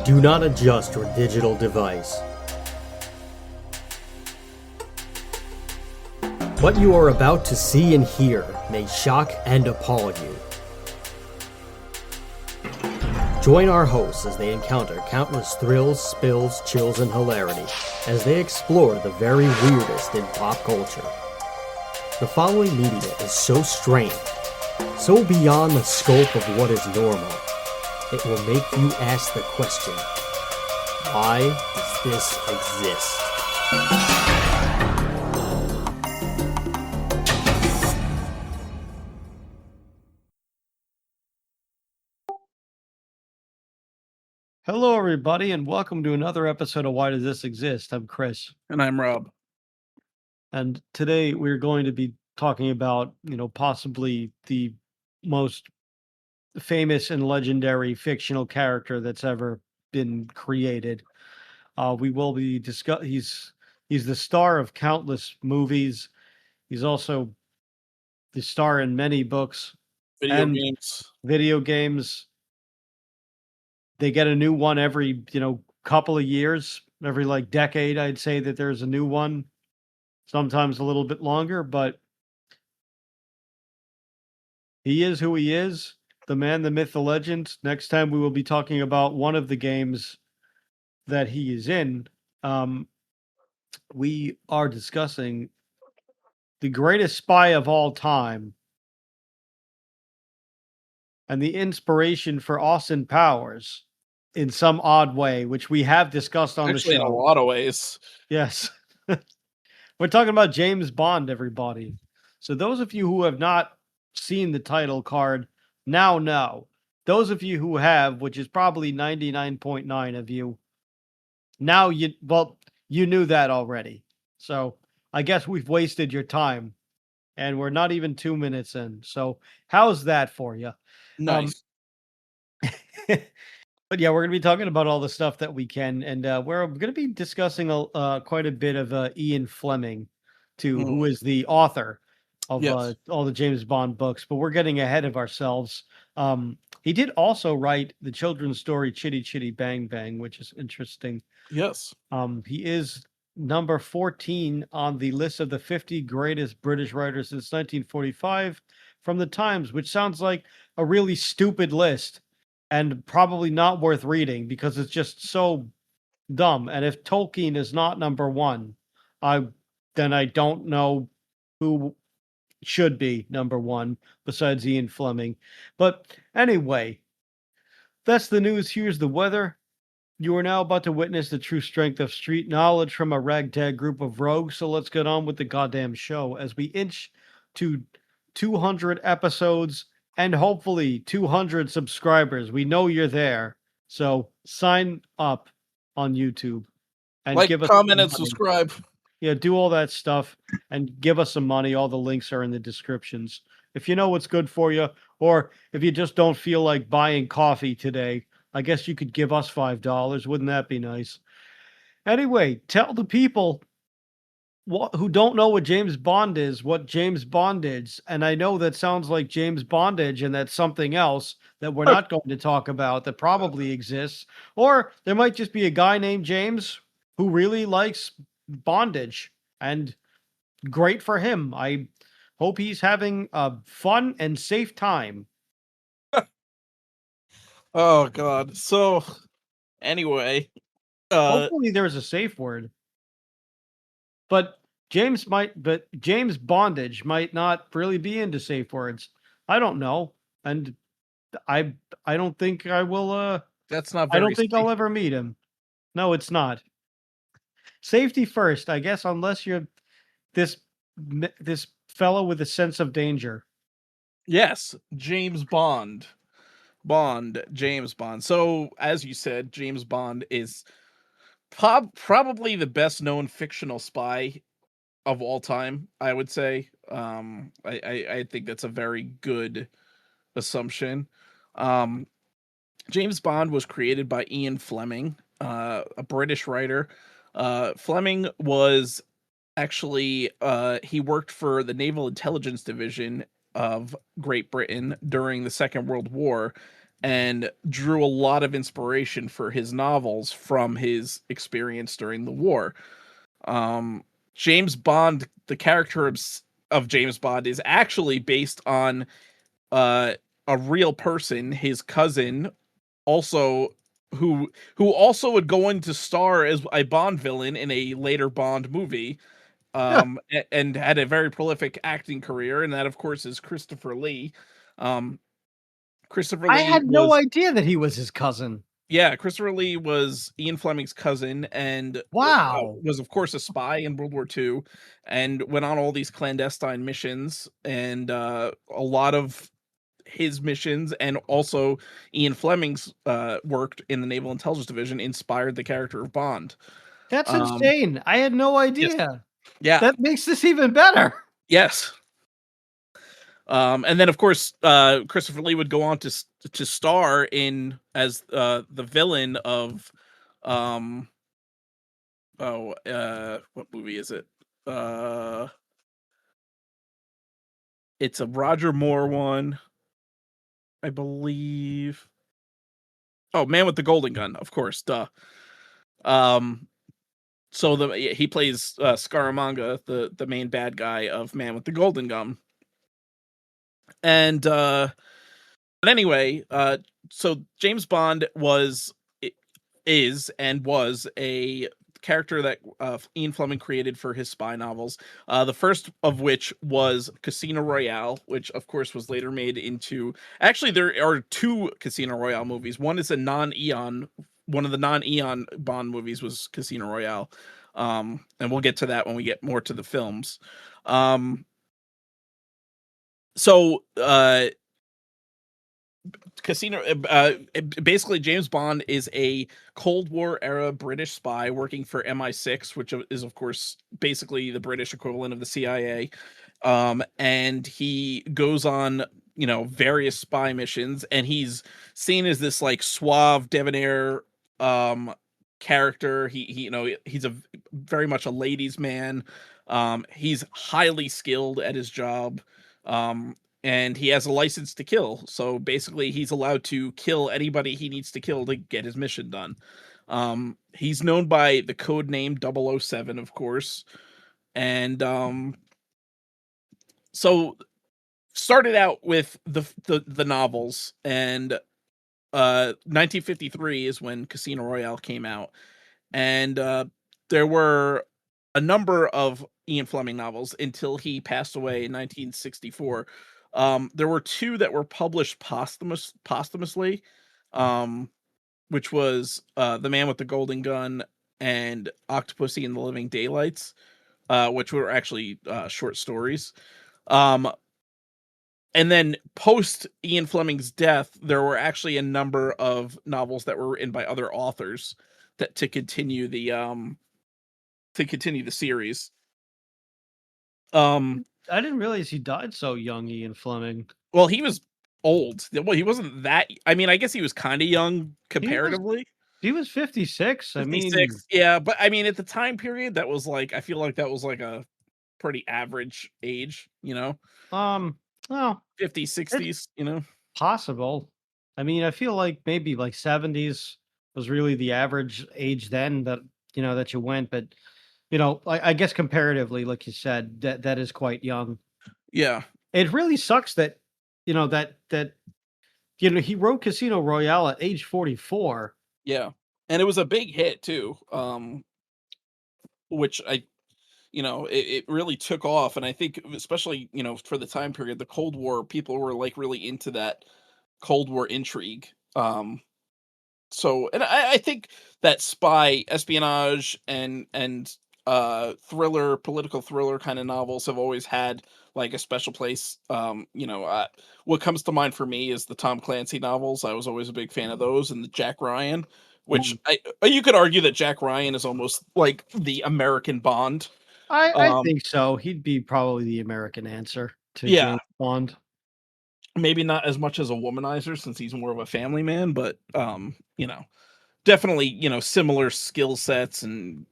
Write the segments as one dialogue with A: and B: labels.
A: Do not adjust your digital device. What you are about to see and hear may shock and appall you. Join our hosts as they encounter countless thrills, spills, chills, and hilarity as they explore the very weirdest in pop culture. The following media is so strange, so beyond the scope of what is normal, it will make you ask the question, why does this exist? Hello, everybody, and welcome to another episode of Why Does This Exist? I'm Chris.
B: And I'm Rob.
A: And today we're going to be talking about, possibly the most famous and legendary fictional character that's ever been created. We will be he's the star of countless movies. He's also the star in many books, video games. They get a new one every, couple of years, every decade. I'd say that there's a new one, sometimes a little bit longer, but he is who he is, the man, the myth, the legend. Next time we will be talking about one of the games that he is in. We are discussing the greatest spy of all time and the inspiration for Austin Powers in some odd way, which we have discussed on the show.
B: In a lot of ways.
A: Yes. We're talking about James Bond, everybody. So those of you who have not seen the title card now know. Those of you who have, which is probably 99.9 of you, now you knew that already. So I guess we've wasted your time and we're not even 2 minutes in. So how's that for you?
B: Nice.
A: But yeah, we're going to be talking about all the stuff that we can. And we're going to be discussing quite a bit of Ian Fleming, who is the author of all the James Bond books. But we're getting ahead of ourselves. He did also write the children's story Chitty Chitty Bang Bang, which is interesting.
B: Yes.
A: He is number 14 on the list of the 50 greatest British writers since 1945 from the Times, which sounds like a really stupid list and probably not worth reading because it's just so dumb. And if Tolkien is not number one, then I don't know who should be number one besides Ian Fleming. But anyway, that's the news. Here's the weather. You are now about to witness the true strength of street knowledge from a ragtag group of rogues. So let's get on with the goddamn show as we inch to 200 episodes and hopefully 200 subscribers. We know you're there. So sign up on YouTube and give us
B: comment, and subscribe.
A: Yeah, do all that stuff and give us some money. All the links are in the descriptions. If you know what's good for you, or if you just don't feel like buying coffee today, I guess you could give us $5. Wouldn't that be nice? Anyway, tell the people who don't know what James Bond is, what James Bond is. And I know that sounds like James Bondage, and that's something else that we're not going to talk about that probably exists. Or there might just be a guy named James who really likes bondage, and great for him. I hope he's having a fun and safe time.
B: Oh God. So anyway,
A: hopefully there's a safe word. But James Bondage might not really be into safe words. I don't know. And I don't think I will
B: that's not
A: I don't think safe. I'll ever meet him. No, it's not. Safety first, I guess, unless you're this fellow with a sense of danger.
B: Yes, James Bond. James Bond. So, as you said, James Bond is probably the best known fictional spy of all time, I would say. I think that's a very good assumption. James Bond was created by Ian Fleming, a British writer. Fleming was actually he worked for the Naval Intelligence Division of Great Britain during the Second World War, and drew a lot of inspiration for his novels from his experience during the war. James Bond, the character of James Bond, is actually based on a real person, his cousin, also who also would go on to star as a Bond villain in a later Bond movie, and had a very prolific acting career, and that of course is Christopher Lee. Um, Christopher
A: I
B: Lee
A: had no
B: was
A: idea that he was his cousin.
B: Yeah, Christopher Lee was Ian Fleming's cousin, and
A: Wow.
B: was of course a spy in World War II, and went on all these clandestine missions, and a lot of his missions, and also Ian Fleming's worked in the Naval Intelligence Division, inspired the character of Bond.
A: That's
B: Um,
A: insane. I had no
B: yes,
A: idea.
B: yeah,
A: That makes this even better.
B: yes. And then of course, Christopher Lee would go on to star in as the villain of um what movie is it? Uh it's a Roger Moore one, I believe. Oh, Man with the Golden Gun, of course, duh. Um so he plays Scaramanga, the main bad guy of Man with the Golden Gun. And but anyway, so James Bond is and was a character that Ian Fleming created for his spy novels. The first of which was Casino Royale, which of course was later made into. Actually, there are two Casino Royale movies. One is a non-Eon. One of the non-Eon Bond movies was Casino Royale, and we'll get to that when we get more to the films. Um, so Casino basically James Bond is a Cold War era British spy working for MI6, which is of course basically the British equivalent of the CIA. And he goes on, various spy missions, and he's seen as this like suave debonair character. He's a very much a ladies man. He's highly skilled at his job. And he has a license to kill. So basically, he's allowed to kill anybody he needs to kill to get his mission done. He's known by the code name 007, of course. And so started out with the novels, and 1953 is when Casino Royale came out. And there were a number of Ian Fleming novels until he passed away in 1964. There were two that were published posthumously, which was The Man with the Golden Gun and Octopussy and the Living Daylights, which were actually short stories. And then post Ian Fleming's death, there were actually a number of novels that were written by other authors to continue the series.
A: I didn't realize he died so young, Ian Fleming.
B: Well, he was old. Well, he wasn't that. I mean, I guess he was kind of young comparatively.
A: He was 56.
B: 56,
A: I mean,
B: yeah, but I mean, at the time period, that was like, I feel like that was like a pretty average age,
A: well,
B: 50s, 60s,
A: possible. I mean, I feel like maybe like 70s was really the average age then that that you went, but I guess comparatively, like you said, that is quite young.
B: Yeah.
A: It really sucks that he wrote Casino Royale at age 44.
B: Yeah. And it was a big hit too. Which it really took off. And I think especially, for the time period, the Cold War, people were like really into that Cold War intrigue. So, and I think that spy espionage and political thriller kind of novels have always had like a special place. What comes to mind for me is the Tom Clancy novels. I was always a big fan of those, and the Jack Ryan, which you could argue that Jack Ryan is almost like the American Bond.
A: I think so. He'd be probably the American answer to James Bond.
B: Maybe not as much as a womanizer, since he's more of a family man, but definitely, similar skill sets, and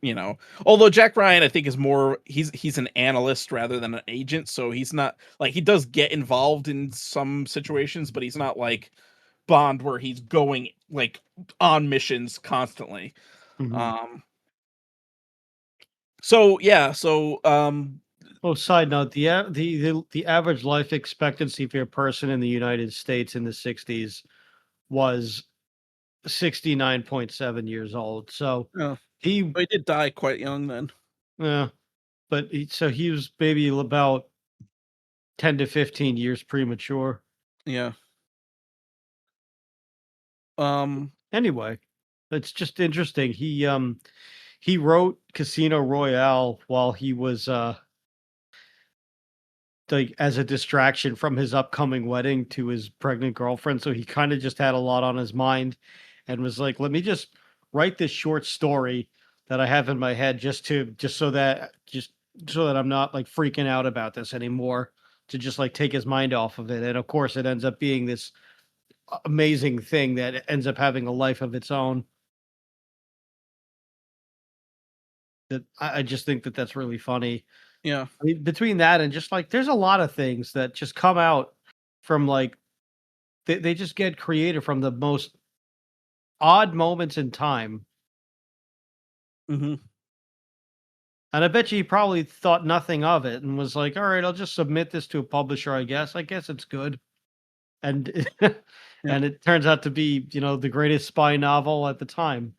B: although Jack Ryan, I think, is more, he's an analyst rather than an agent, so he's not like, he does get involved in some situations, but he's not like Bond where he's going like on missions constantly.
A: Mhm.
B: So yeah, so
A: Oh, side note: the average life expectancy for a person in the United States in the '60s was 69.7 years old. So
B: yeah,
A: he,
B: he did die quite young then.
A: yeah, but he was maybe about 10 to 15 years premature.
B: Yeah. Um
A: Anyway, it's just interesting. He wrote Casino Royale while he was like as a distraction from his upcoming wedding to his pregnant girlfriend. So he kind of just had a lot on his mind and was like, let me just write this short story that I have in my head just so that I'm not like freaking out about this anymore, to just like take his mind off of it. And of course it ends up being this amazing thing that ends up having a life of its own. That I just think that that's really funny.
B: yeah.
A: I mean, between that and just like there's a lot of things that just come out from like they just get creative from the most odd moments in time.
B: Mhm.
A: And I bet you he probably thought nothing of it and was like, all right, I'll just submit this to a publisher, I guess. I guess it's good. And
B: Yeah.
A: and it turns out to be, the greatest spy novel at the time.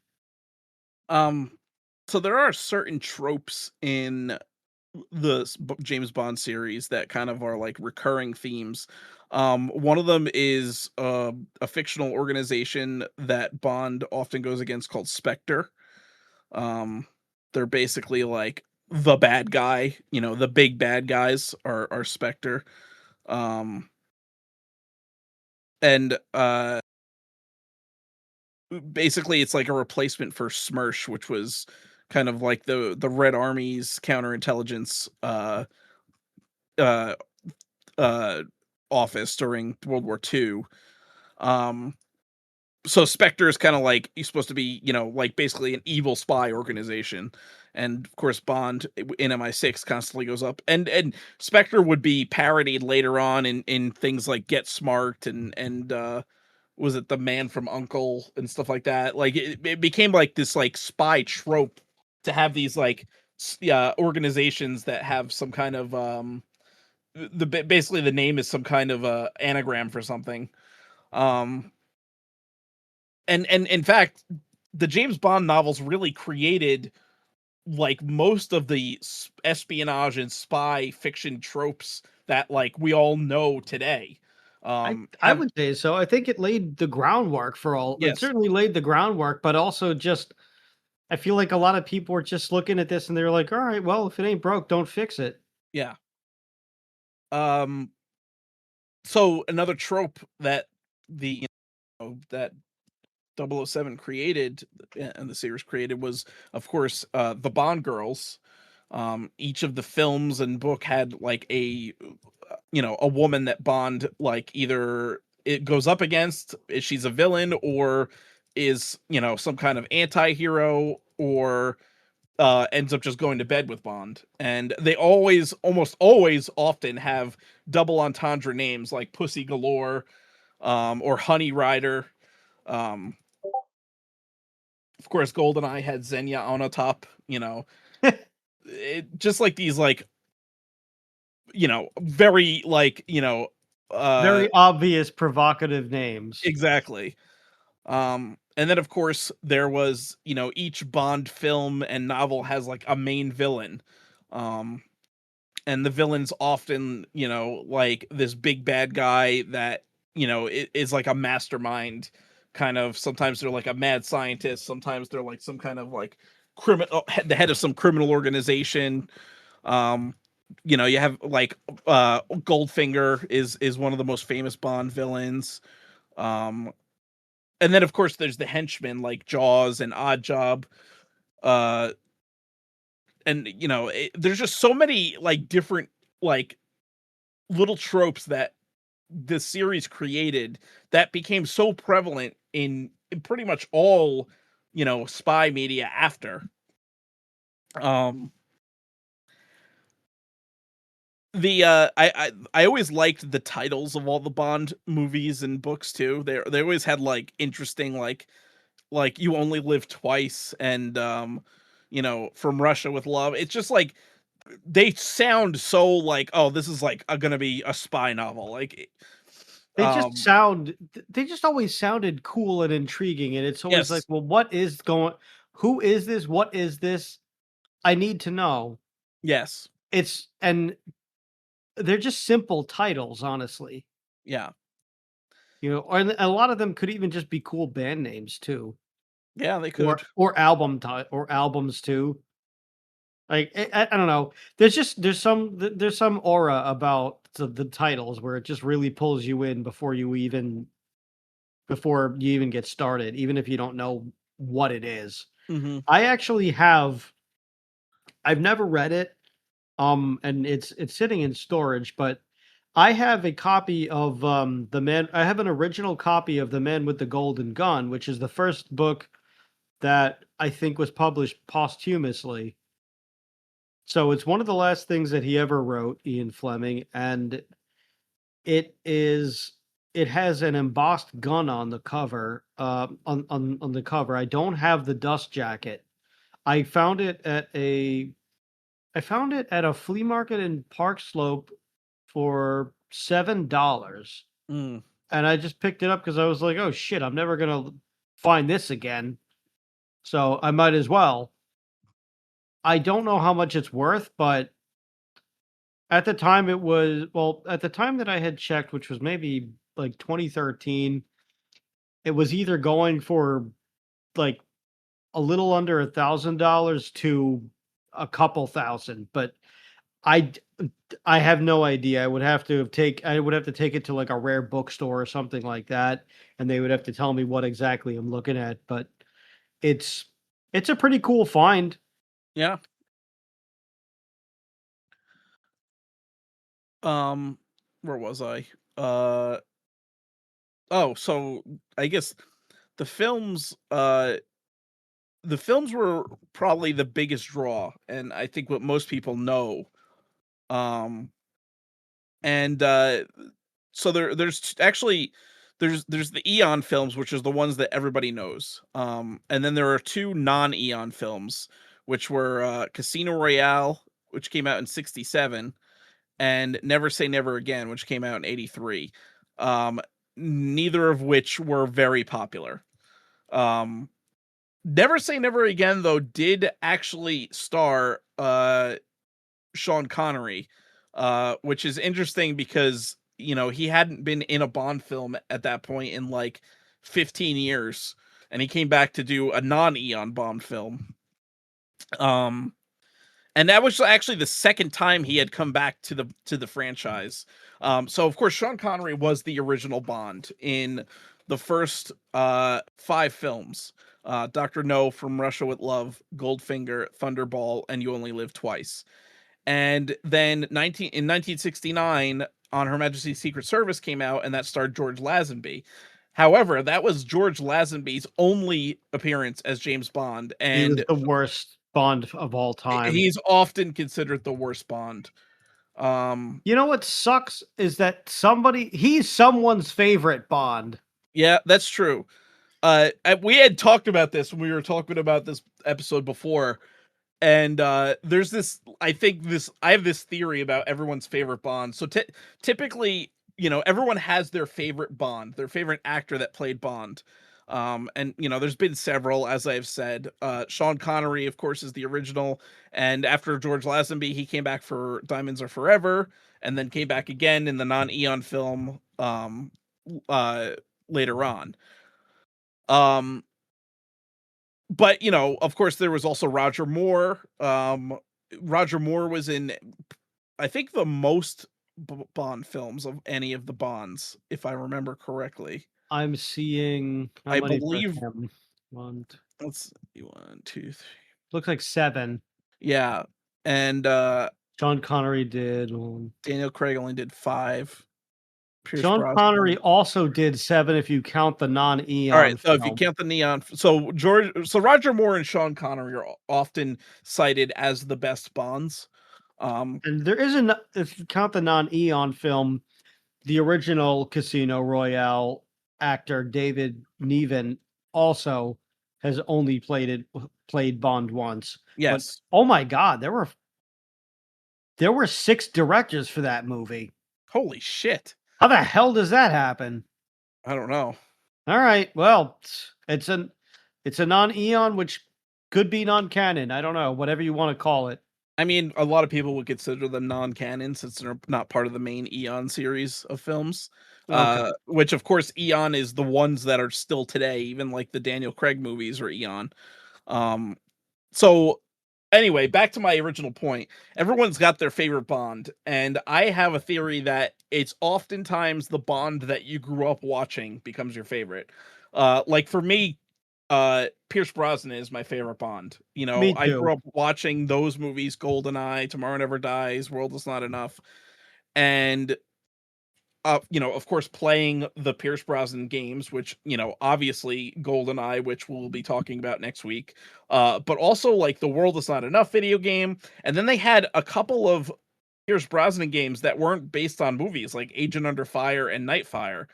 B: Um so there are certain tropes in the James Bond series that kind of are like recurring themes. One of them is a fictional organization that Bond often goes against called Spectre. Um, they're basically like the bad guy, the big bad guys are Spectre. Um, and basically it's like a replacement for Smersh, which was kind of like the Red Army's counterintelligence uh uh office during World War II. Um so Spectre is kind of like he's supposed to be, like basically an evil spy organization. And of course Bond in MI6 constantly goes up. And Spectre would be parodied later on in things like Get Smart and was it The Man from Uncle and stuff like that. Like it became like this like spy trope to have these like organizations that have some kind of basically the name is some kind of anagram for something. Um, and in fact, the James Bond novels really created like most of the espionage and spy fiction tropes that like we all know today.
A: I
B: Have
A: would say so. I think it laid the groundwork for all. It
B: Yes,
A: certainly laid the groundwork, but also just I feel like a lot of people were just looking at this and they're like, all right, well, if it ain't broke, don't fix it.
B: yeah. Um, so another trope that the that 007 created and the series created was, of course, the Bond girls. Each of the films and book had like a woman that Bond like either it goes up against, is she's a villain or is some kind of anti-hero or ends up just going to bed with Bond. And they almost always often have double entendre names like Pussy Galore, or Honey Rider. Um, of course, GoldenEye had Xenia Onatop. Just like these like very like
A: Very obvious provocative names.
B: exactly. And then of course there was, each Bond film and novel has like a main villain. Um, and the villain's often, like this big bad guy that, is like a mastermind kind of. Sometimes they're like a mad scientist, sometimes they're like some kind of like criminal, the head of some criminal organization. Um, you have like Goldfinger is one of the most famous Bond villains. Um, and then of course there's the henchmen like Jaws and Odd Job. Uh, and there's just so many like different like little tropes that the series created that became so prevalent in pretty much all spy media after. Um, The I always liked the titles of all the Bond movies and books too. They always had like interesting like You Only Live Twice and From Russia with Love. It's just like they sound so like, oh, this is like gonna be a spy novel. Like um
A: They just always sounded cool and intriguing, and it's always like,
B: yes,
A: well, who is this? What is this? I need to know.
B: yes,
A: And they're just simple titles, honestly.
B: yeah,
A: And a lot of them could even just be cool band names too,
B: yeah, they could.
A: or albums too. Like I don't know. There's some aura about the titles where it just really pulls you in before you even get started, even if you don't know what it is.
B: Hmm.
A: I actually have I've never read it, and it's sitting in storage, but I have a copy of I have an original copy of The Man with the Golden Gun, which is the first book that I think was published posthumously. So it's one of the last things that he ever wrote, Ian Fleming, and it is it has an embossed gun on the cover. On the cover, I don't have the dust jacket. I found it at a I found it at a flea market in Park Slope for $7,
B: Mm.
A: and I just picked it up because I was like, "Oh shit, I'm never gonna find this again, so I might as well." I don't know how much it's worth, but at the time at the time that I had checked, which was maybe like 2013, it was either going for like a little under $1,000 to a couple thousand, but I d- I have no idea. I would have to take it to like a rare bookstore or something like that, and they would have to tell me what exactly I'm looking at. But it's it's a pretty cool find.
B: Yeah. Um, where was I? Uh oh, so I guess the films uh the films were probably the biggest draw, and I think what most people know. Um and so actually there's the Eon films, which is the ones that everybody knows. And then there are two non-Eon films, which were Casino Royale, which came out in 67, and Never Say Never Again, which came out in 83. Um, Neither of which were very popular. Um, Never Say Never Again, though, did actually star Sean Connery, which is interesting because he hadn't been in a Bond film at that point in like 15 years, and he came back to do a non-Eon Bond film. Um, and that was actually the second time he had come back to the franchise. So of course Sean Connery was the original Bond in the first five films. Dr. No, From Russia with Love, Goldfinger, Thunderball, and You Only Live Twice. And then 1969, On Her Majesty's Secret Service came out, and that starred George Lazenby. However, that was George Lazenby's only appearance as James Bond,
A: He was
B: and
A: the worst Bond of all time.
B: he's often considered the worst Bond. Um,
A: You know what sucks is that he's someone's favorite Bond.
B: yeah, that's true. We had talked about this when we were talking about this episode before, and there's this. I have this theory about everyone's favorite Bond. So typically, everyone has their favorite Bond, their favorite actor that played Bond. And there's been several, as I've said. Sean Connery, of course, is the original, and after George Lazenby, he came back for Diamonds Are Forever, and then came back again in the non-Eon film uh, later on. Um, but of course, there was also Roger Moore. Roger Moore was in, I think, the most Bond films of any of the Bonds, if I remember correctly.
A: I'm seeing how
B: I
A: many for
B: believe
A: him. One,
B: let's see, 1, 2, 3.
A: looks like 7.
B: Yeah, and
A: Sean Connery did.
B: Daniel Craig only did 5. Pierce
A: Sean Connery
B: Brosnan.
A: also did 7 if you count the
B: All right,
A: non-Eon
B: so if you
A: film.
B: count the Neon, so Roger Moore and Sean Connery are often cited as the best Bonds.
A: And there isn't, if you count the non-Eon film, the original Casino Royale actor David Niven also has only played Bond once. But
B: Yes.
A: oh my god, there were 6 directors for that movie.
B: Holy shit.
A: How the hell does that happen?
B: I don't know.
A: All right, well, it's a non-Eon, which could be non-canon. I don't know, whatever you want to call it.
B: I mean, a lot of people would consider them non-canon since they're not part of the main Eon series of films.
A: Okay.
B: Which of course Eon is the ones that are still today, even like the Daniel Craig movies are Eon. Um, so anyway, back to my original point. Everyone's got their favorite Bond, and I have a theory that it's oftentimes the Bond that you grew up watching becomes your favorite. Like for me, Pierce Brosnan is my favorite Bond. You know,
A: Me
B: I
A: too.
B: grew up watching those movies, GoldenEye, Tomorrow Never Dies, World Is Not Enough, and you know, of course, playing the Pierce Brosnan games, which, you know, obviously GoldenEye, which we'll be talking about next week, but also like the World Is Not Enough video game. And then they had a couple of Pierce Brosnan games that weren't based on movies, like Agent Under Fire and Nightfire.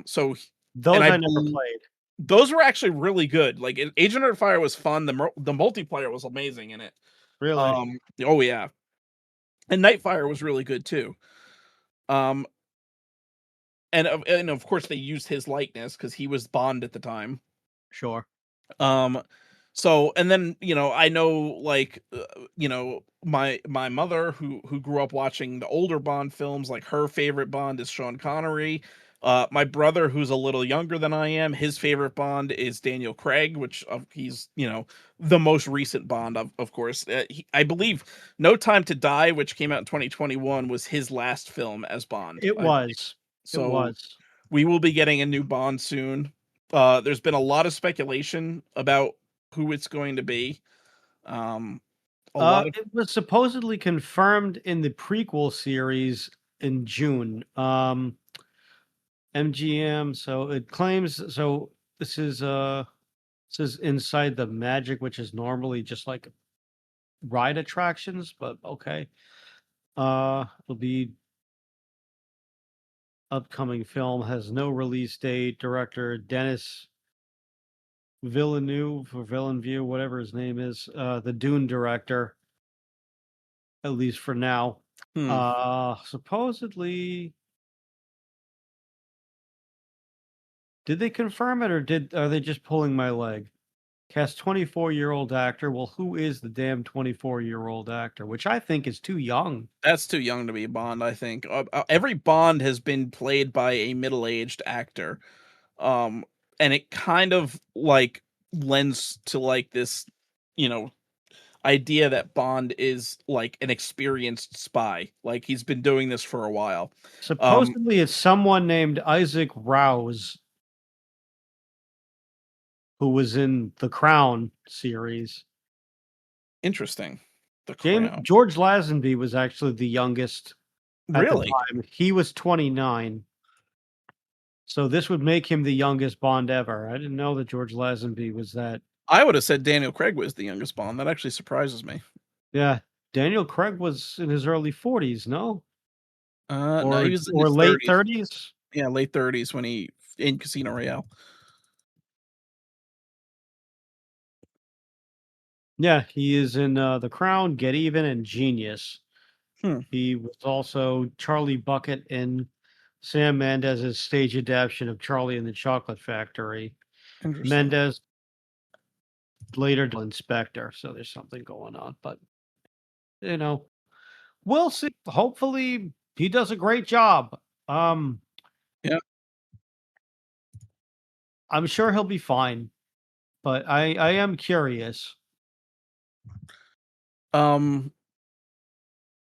B: So, and
A: Those I never played.
B: those were actually really good. Like Agent Under Fire was fun. The multiplayer was amazing in it.
A: Really?
B: Oh yeah, and Nightfire was really good too. Um, and of course they used his likeness because he was Bond at the time.
A: Sure.
B: Um, so and then you know I know like you know my mother who grew up watching the older Bond films, like her favorite Bond is Sean Connery. My brother, who's a little younger than I am, his favorite Bond is Daniel Craig, which he's, you know, the most recent Bond, of course. I believe No Time to Die, which came out in 2021, was his last film as Bond,
A: It
B: I believe.
A: was. It
B: So
A: was.
B: we will be getting a new Bond soon. There's been a lot of speculation about who it's going to be. Um, a lot of
A: It was supposedly confirmed in the prequel series in June. MGM, so it claims so this is inside the Magic, which is normally just like ride attractions, but okay. It'll be upcoming film, has no release date. Director Dennis Villeneuve or Villeneuve, whatever his name is, the Dune director, at least for now.
B: hmm,
A: Supposedly, did they confirm it or are they just pulling my leg? Cast 24-year-old actor. Well, who is the damn 24-year-old actor? Which I think is too young.
B: that's too young to be Bond. I think every Bond has been played by a middle-aged actor, um, and it kind of like lends to like this, you know, idea that Bond is like an experienced spy, like he's been doing this for a while. Um,
A: Supposedly, it's someone named Isaac Rouse who was in the Crown series.
B: Interesting. The
A: James
B: Crown.
A: George Lazenby was actually the youngest at the
B: Really?
A: time. He was 29. So this would make him the youngest Bond ever. I didn't know that George Lazenby was that.
B: I would have said Daniel Craig was the youngest Bond. That actually surprises me.
A: Yeah, Daniel Craig was in his early 40s, no?
B: No, he was in
A: Or
B: his
A: late
B: 30s.
A: 30s?
B: Yeah, late 30s when he in Casino Royale.
A: Yeah, he is in The Crown, Get Even, and Genius.
B: Hmm,
A: He was also Charlie Bucket in Sam Mendes's stage adaptation of Charlie and the Chocolate Factory.
B: interesting.
A: Mendes later did Inspector, so there's something going on. But you know, we'll see. Hopefully, he does a great job. Um,
B: Yeah.
A: I'm sure he'll be fine. But I am curious.
B: Um,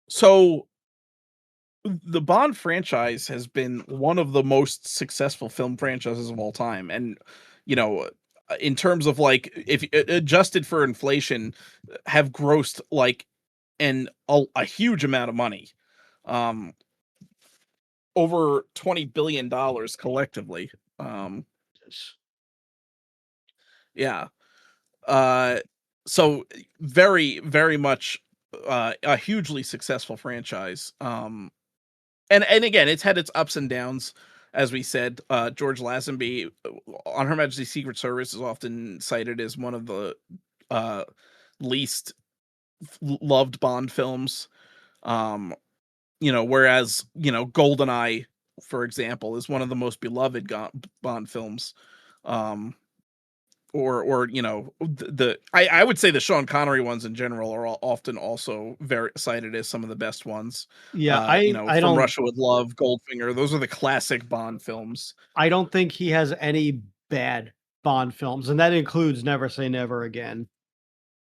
B: so the Bond franchise has been one of the most successful film franchises of all time, and you know, in terms of like if adjusted for inflation, have grossed like a huge amount of money, um, over $20 billion collectively. Um, yeah. Uh, so very very much a hugely successful franchise. And again, it's had its ups and downs. As we said, George Lazenby on Her Majesty's Secret Service is often cited as one of the uh, least loved Bond films. Um, whereas GoldenEye, for example, is one of the most beloved Bond films. Um, or I would say the Sean Connery ones in general are often also very cited as some of the best ones.
A: Yeah, I
B: From
A: don't
B: Russia with Love, Goldfinger, those are the classic Bond films.
A: I don't think he has any bad Bond films, and that includes Never Say Never Again.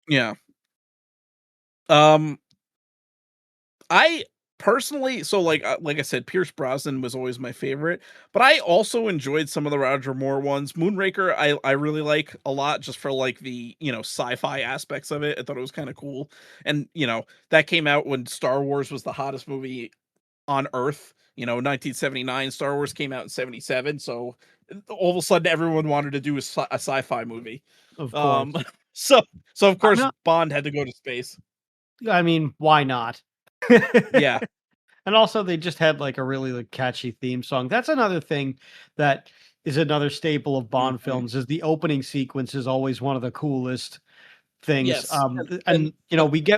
B: Yeah. Um, I personally, so like I said, Pierce Brosnan was always my favorite, but I also enjoyed some of the Roger Moore ones. Moonraker, I really like a lot just for like the sci-fi aspects of it. I thought it was kind of cool, and that came out when Star Wars was the hottest movie on Earth. 1979. Star Wars came out in 77, so all of a sudden everyone wanted to do a sci-fi movie.
A: Of
B: Um,
A: course.
B: so of
A: I'm
B: course
A: not
B: Bond had to go to space.
A: I mean, why not?
B: Yeah.
A: And also they just had like a really like catchy theme song. That's another thing that is another staple of Bond
B: Mhm.
A: films is the opening sequence is always one of the coolest things.
B: Yes,
A: And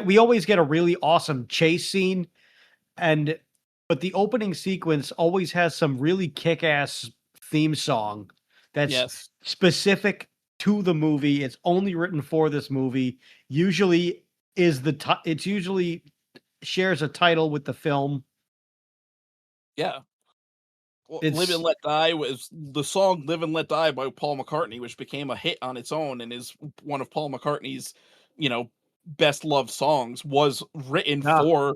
A: we always get a really awesome chase scene and but the opening sequence always has some really kick-ass theme song that's
B: yes,
A: specific to the movie. It's only written for this movie. Usually it's usually shares a title with the film.
B: yeah. Well, "Live and
A: It's
B: Let Die" was the song "Live and Let Die" by Paul McCartney, which became a hit on its own and is one of Paul McCartney's, you know, best loved songs, was written
A: yeah,
B: for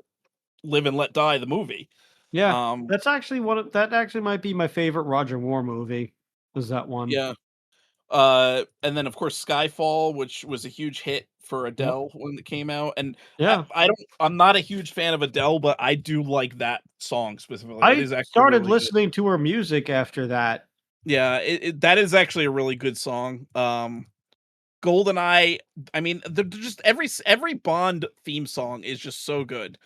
B: "Live and Let Die," the movie.
A: yeah.
B: Um,
A: That's actually that actually might be my favorite Roger Moore movie. Was that one?
B: yeah. And then of course Skyfall, which was a huge hit for
A: Yep.
B: Adele when it came out. And
A: Yeah.
B: I'm not a huge fan of Adele, but I do like that song specifically. It
A: I
B: is actually
A: started
B: really good.
A: listening to her music after that.
B: Yeah, that is actually a really good song. GoldenEye, I mean, they're just every Bond theme song is just so good.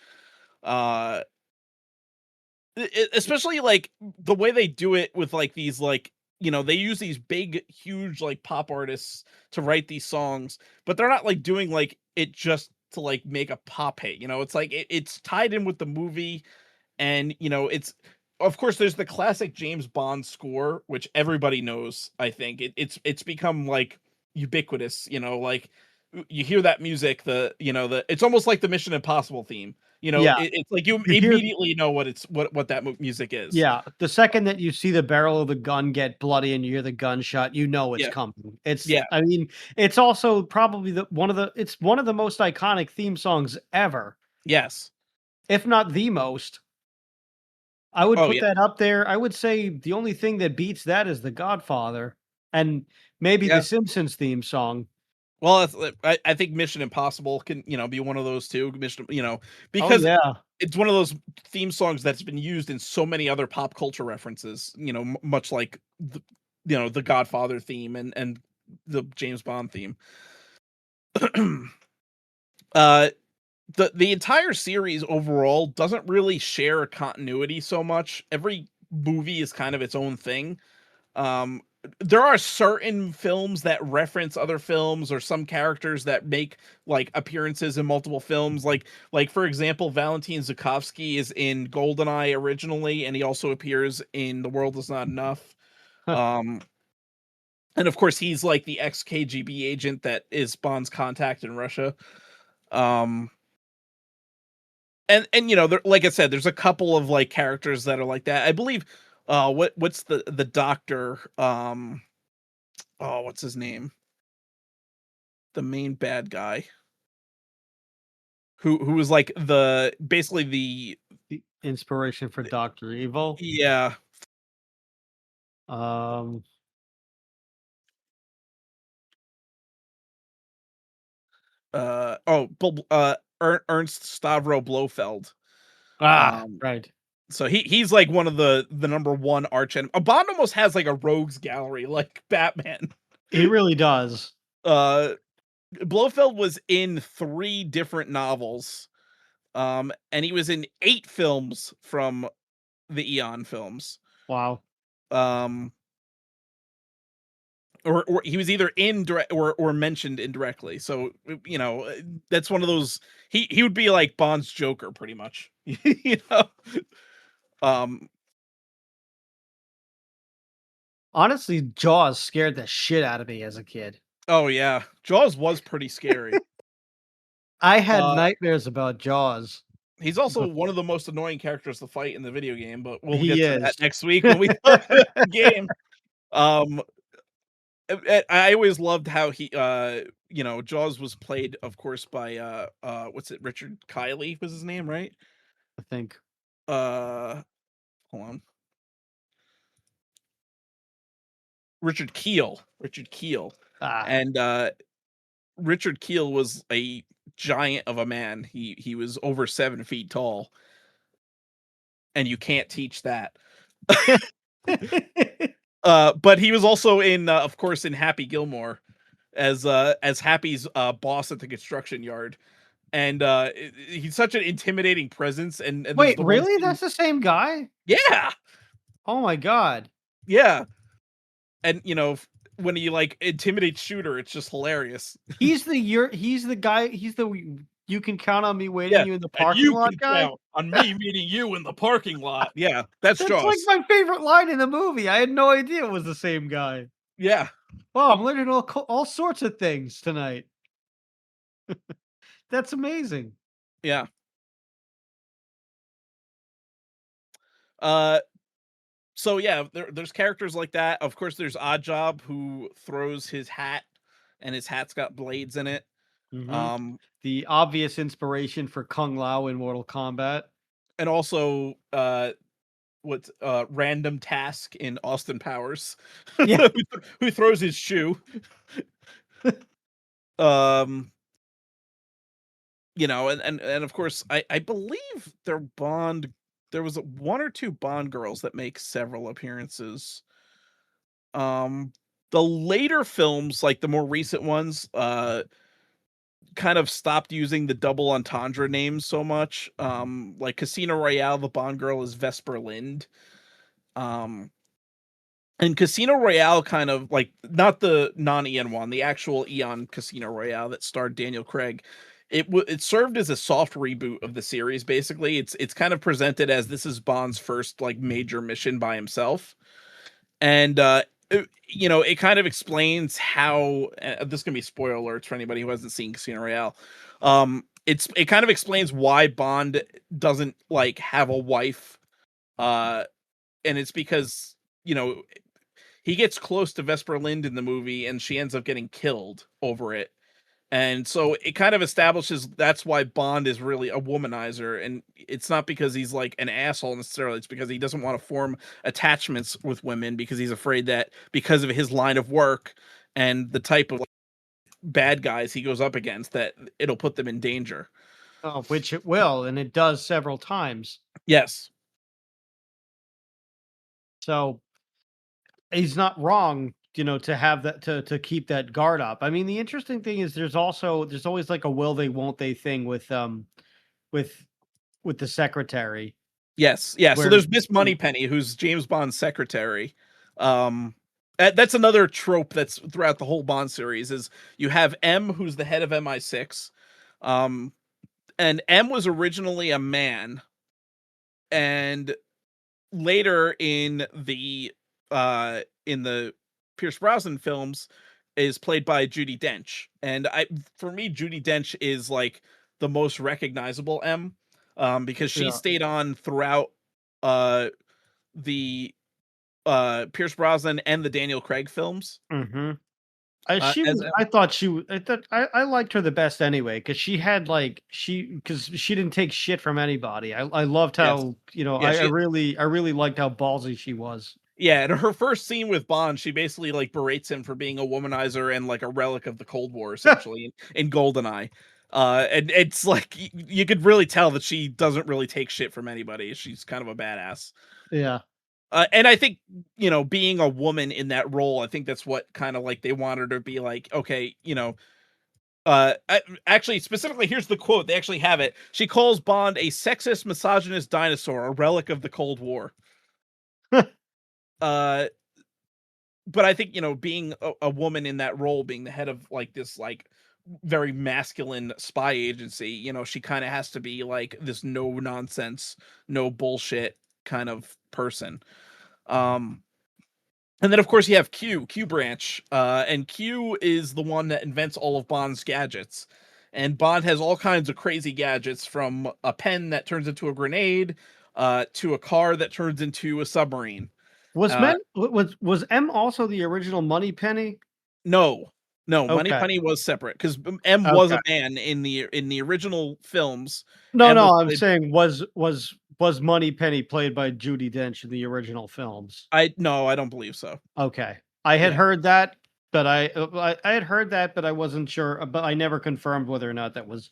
B: Uh Especially like the way they do it with like these like they use these big huge like pop artists to write these songs, but they're not like doing like it just to like make a pop hit. It's like it's tied in with the movie. And it's of course there's the classic James Bond score, which everybody knows. I think it's become like ubiquitous. Like you hear that music, the it's almost like the Mission Impossible theme.
A: Yeah.
B: It's like you
A: You hear
B: immediately know what that music is.
A: Yeah, the second that you see the barrel of the gun get bloody and you hear the gunshot, you know it's
B: Yeah,
A: coming. It's
B: yeah,
A: I mean, it's also probably it's one of the most iconic theme songs ever,
B: yes.
A: if not the most. I would
B: Oh
A: put
B: yeah,
A: that up there. I would say the only thing that beats that is The Godfather and maybe the
B: yeah.
A: Simpsons theme song.
B: Well, I think Mission Impossible can be one of those too.
A: Oh
B: Because
A: yeah.
B: it's one of those theme songs that's been used in so many other pop culture references, much like the Godfather theme and the James Bond theme. uh the entire series overall doesn't really share a continuity so much. Every movie is kind of its own thing. Um, there are certain films that reference other films or some characters that make like appearances in multiple films. Like for example, Valentin Zukovsky is in GoldenEye originally, and he also appears in The World Is Not Enough. Um, and of course, he's like the ex KGB agent that is Bond's contact in Russia. Um, and there, like I said, there's a couple of like characters that are like that. I believe. What's the doctor? Oh, what's his name? The main bad guy who was like the basically
A: The inspiration for Dr. Evil.
B: yeah,
A: Um
B: Ernst Stavro Blofeld.
A: ah,
B: Um,
A: right.
B: so he's like one of the number one arch enemy. Bond almost has like a rogues gallery like Batman.
A: He really does.
B: Uh, Blofeld was in 3 different novels. And he was in 8 films from the Eon films.
A: Wow.
B: Um, or he was either in direct or mentioned indirectly. So that's one of those. He would be like Bond's Joker, pretty much. you know. Um.
A: Honestly, Jaws scared the shit out of me as a kid.
B: Oh yeah, Jaws was pretty scary.
A: I had
B: Uh,
A: nightmares about Jaws.
B: he's also
A: Bef
B: one of the most annoying characters to fight in the video game, but we'll
A: He
B: get to
A: is.
B: that next week when we talk about the game. Um, I always loved how Jaws was played, of course, by what's it, Richard Kiley was his name, right?
A: I think.
B: Uh, hold on, Richard Keel,
A: Ah,
B: and Richard Keel was a giant of a man. He was over 7 feet tall, and you can't teach that. But he was also in, of course, in Happy Gilmore as Happy's boss at the construction yard, and he's such an intimidating presence. And there's
A: Wait,
B: the one
A: really?
B: scene,
A: That's the same guy?
B: yeah,
A: Oh my god.
B: yeah, and when he like intimidates Shooter, it's just hilarious.
A: He's the guy, he's the "You can count on me waiting
B: Yeah,
A: you in the
B: and
A: parking
B: you
A: lot"
B: can
A: guy?
B: count on me meeting you in the parking lot. Yeah, that's
A: That's like
B: Jaws.
A: my favorite line in the movie. I had no idea it was the same guy.
B: Yeah,
A: Wow, I'm learning all sorts of things tonight. That's amazing.
B: yeah. Uh, so yeah, there's characters like that. Of course, there's Oddjob who throws his hat, and his hat's got blades in it.
A: Mhm.
B: Um,
A: The obvious inspiration for Kung Lao in Mortal Kombat.
B: and also what's Random Task in Austin Powers,
A: Yeah.
B: who throws his shoe. Um, and of course, I believe there was one or two Bond girls that make several appearances. Um, the later films, like the more recent ones, kind of stopped using the double entendre names so much. Like Casino Royale, the Bond girl is Vesper Lind. Um, and Casino Royale kind of like not the non-Eon one, the actual Eon Casino Royale that starred Daniel Craig. It served as a soft reboot of the series. Basically, it's kind of presented as this is Bond's first like major mission by himself, and it kind of explains how this can be spoiler alerts for anybody who hasn't seen Casino Royale. It kind of explains why Bond doesn't like have a wife, uh, and it's because he gets close to Vesper Lind in the movie, and she ends up getting killed over it. And so it kind of establishes that's why Bond is really a womanizer, and it's not because he's like an asshole necessarily. It's because he doesn't want to form attachments with women because he's afraid that because of his line of work and the type of like, bad guys he goes up against, that it'll put them in danger.
A: Oh, which it will, and it does several times.
B: Yes.
A: So he's not wrong, to have that to keep that guard up. I mean, the interesting thing is there's always like a will they won't they thing with with the secretary
B: Yes. Yeah. So
A: where
B: there's Miss Moneypenny, who's James Bond's secretary. Um, that's another trope that's throughout the whole Bond series is you have M, who's the head of MI6. Um, and M was originally a man, and later in the Pierce Brosnan films is played by Judi Dench. And for me, Judi Dench is like the most recognizable M, because she
A: yeah.
B: stayed on throughout uh the Pierce Brosnan and the Daniel Craig films.
A: Mhm. She
B: As
A: was I thought she was I liked her the best anyway because she had like because she didn't take shit from anybody. I loved
B: yes,
A: how,
B: yeah,
A: I really liked how ballsy she was.
B: yeah, and her first scene with Bond, she basically like berates him for being a womanizer and like a relic of the Cold War, essentially in GoldenEye. And it's like you could really tell that she doesn't really take shit from anybody. She's kind of a badass.
A: Yeah.
B: And I think being a woman in that role, I think that's what kind of like they wanted her to be like. Okay, Actually, specifically, here's the quote. They actually have it. She calls Bond a sexist, misogynist dinosaur, a relic of the Cold War. Uh, but I think, being a woman in that role, being the head of like this like very masculine spy agency, she kind of has to be like this no nonsense, no bullshit kind of person. Um, and then of course you have Q Branch, and Q is the one that invents all of Bond's gadgets. And Bond has all kinds of crazy gadgets, from a pen that turns into a grenade, to a car that turns into a submarine.
A: Was
B: Uh,
A: Men was M also the original Money Penny?
B: no, no,
A: Okay.
B: Moneypenny was separate because M was
A: Okay.
B: a man in the original films.
A: No,
B: M
A: no,
B: was
A: I'm
B: played.
A: saying was Money Penny played by Judi Dench in the original films?
B: I no, I don't believe so.
A: Okay. I had
B: Yeah.
A: heard that, but I had heard that, but I wasn't sure, but I never confirmed whether or not that was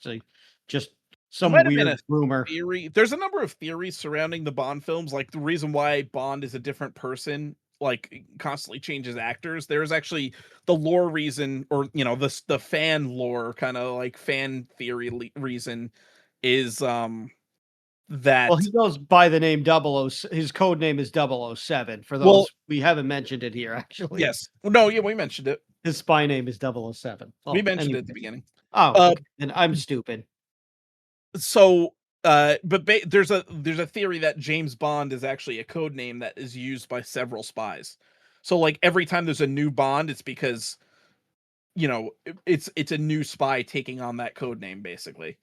A: just
B: It
A: some
B: might have been a
A: weird rumor.
B: theory. There's a number of theories surrounding the Bond films, like the reason why Bond is a different person, like constantly changes actors. There's actually the lore reason, or the fan lore kind of like fan theory reason is
A: Well,
B: that
A: he goes by the name double O. His code name is 007. For
B: well,
A: those we haven't mentioned it here, actually.
B: yes, no, yeah, we mentioned it.
A: His spy name is 007.
B: We
A: Oh,
B: mentioned it at the
A: anyway.
B: beginning.
A: Oh,
B: Uh,
A: okay. Then I'm stupid.
B: so but there's a theory that James Bond is actually a code name that is used by several spies. So like every time there's a new Bond, it's because it's a new spy taking on that code name, basically.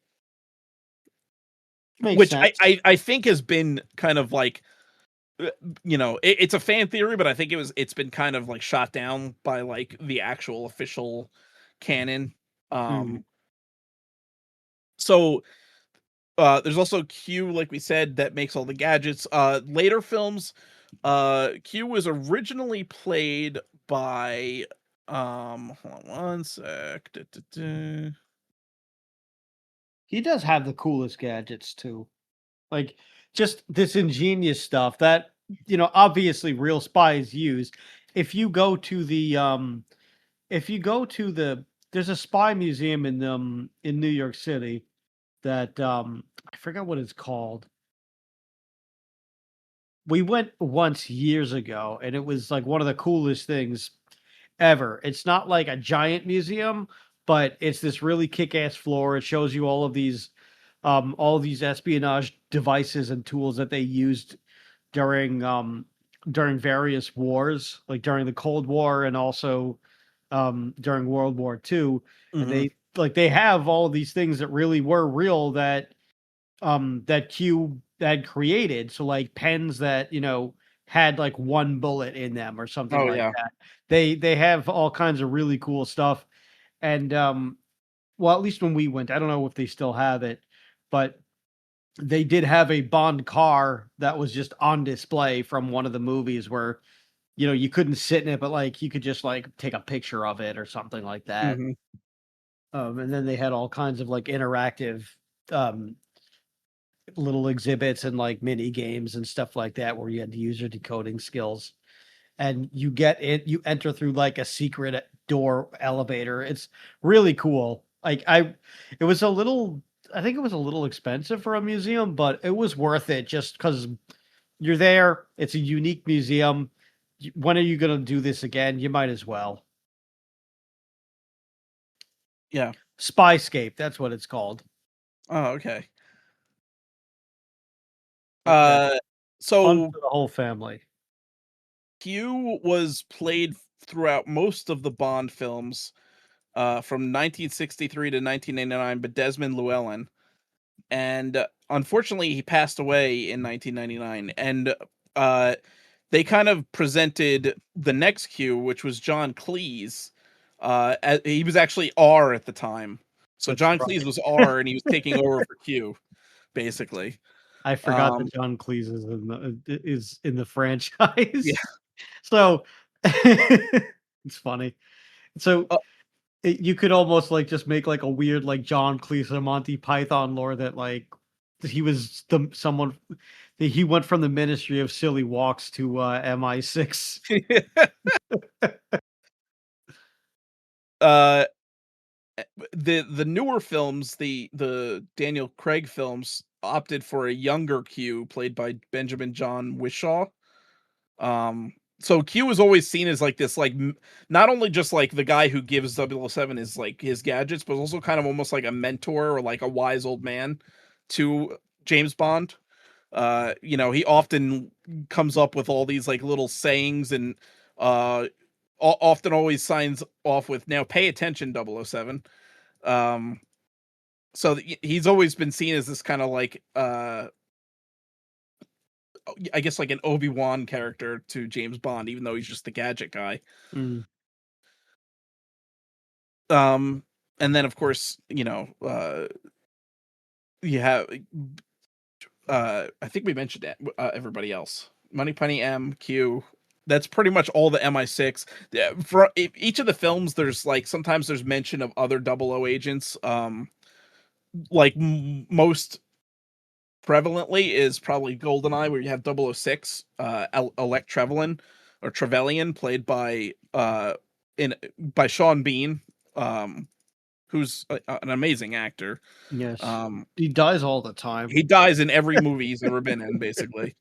A: Makes
B: Which
A: sense.
B: I think has been kind of like it's a fan theory, but I think it's been kind of like shot down by like the actual official canon.
A: Mhm.
B: Um so there's also Q, like we said, that makes all the gadgets. Later films, Q was originally played by hold on one sec.
A: He does have the coolest gadgets too. Like just this ingenious stuff that obviously real spies use. If you go to the if you go to the there's a spy museum in New York City that I forgot what it's called. We went once years ago and it was like one of the coolest things ever. It's not like a giant museum, but it's this really kick-ass floor. It shows you all these espionage devices and tools that they used during during various wars, like during the Cold War and also during World War II. And
B: Mhm.
A: they have all these things that really were real that Q had created. So like pens that, had like one bullet in them or something
B: Oh
A: like
B: yeah.
A: that. They have all kinds of really cool stuff. And well, at least when we went, I don't know if they still have it, but they did have a Bond car that was just on display from one of the movies where, you couldn't sit in it, but like you could just like take a picture of it or something like that.
B: Mhm.
A: And then they had all kinds of like interactive um little exhibits and like mini games and stuff like that where you had to use your decoding skills. And you enter through like a secret door elevator. It's really cool. It was a little, I think it was a little expensive for a museum, but it was worth it just because you're there. It's a unique museum. When are you going to do this again? You might as well.
B: Yeah.
A: Spyscape, that's what it's called.
B: Oh, okay.
A: But yeah,
B: Uh,
A: fun
B: so
A: for the whole family.
B: Q was played throughout most of the Bond films, from 1963 to 1999, but Desmond Llewellyn, and unfortunately, he passed away in 1999. And uh, they kind of presented the next Q, which was John Cleese. He was actually R at the time, so
A: That's
B: John Cleese
A: right.
B: was R, and he was taking over for Q, basically.
A: I forgot
B: Um,
A: that John Cleese is in the
B: yeah.
A: franchise. So it's funny. So you could almost like just make like a weird like John Cleese or Monty Python lore that like he was someone that he went from the Ministry of Silly Walks to MI6.
B: uh, the newer films, the Daniel Craig films opted for a younger Q played by Benjamin John Whishaw. So Q is always seen as like this, like not only just like the guy who gives 007 his like his gadgets, but also kind of almost like a mentor or like a wise old man to James Bond. He often comes up with all these like little sayings and uh often always signs off with now pay attention 007. Um he's always been seen as this kind of like I guess like an Obi-Wan character to James Bond, even though he's just the gadget guy.
A: Mm.
B: Um, and then of course, you have I think we mentioned that everybody else. Moneypenny M, Q. That's pretty much all the MI6. Yeah, for each of the films, there's like sometimes there's mention of other 00 agents. Like most prevalently is probably GoldenEye, where you have 006, Elect Trevelyan, played by Sean Bean, who's an amazing actor.
A: Yes. He dies all the time.
B: He dies in every movie he's ever been in, basically.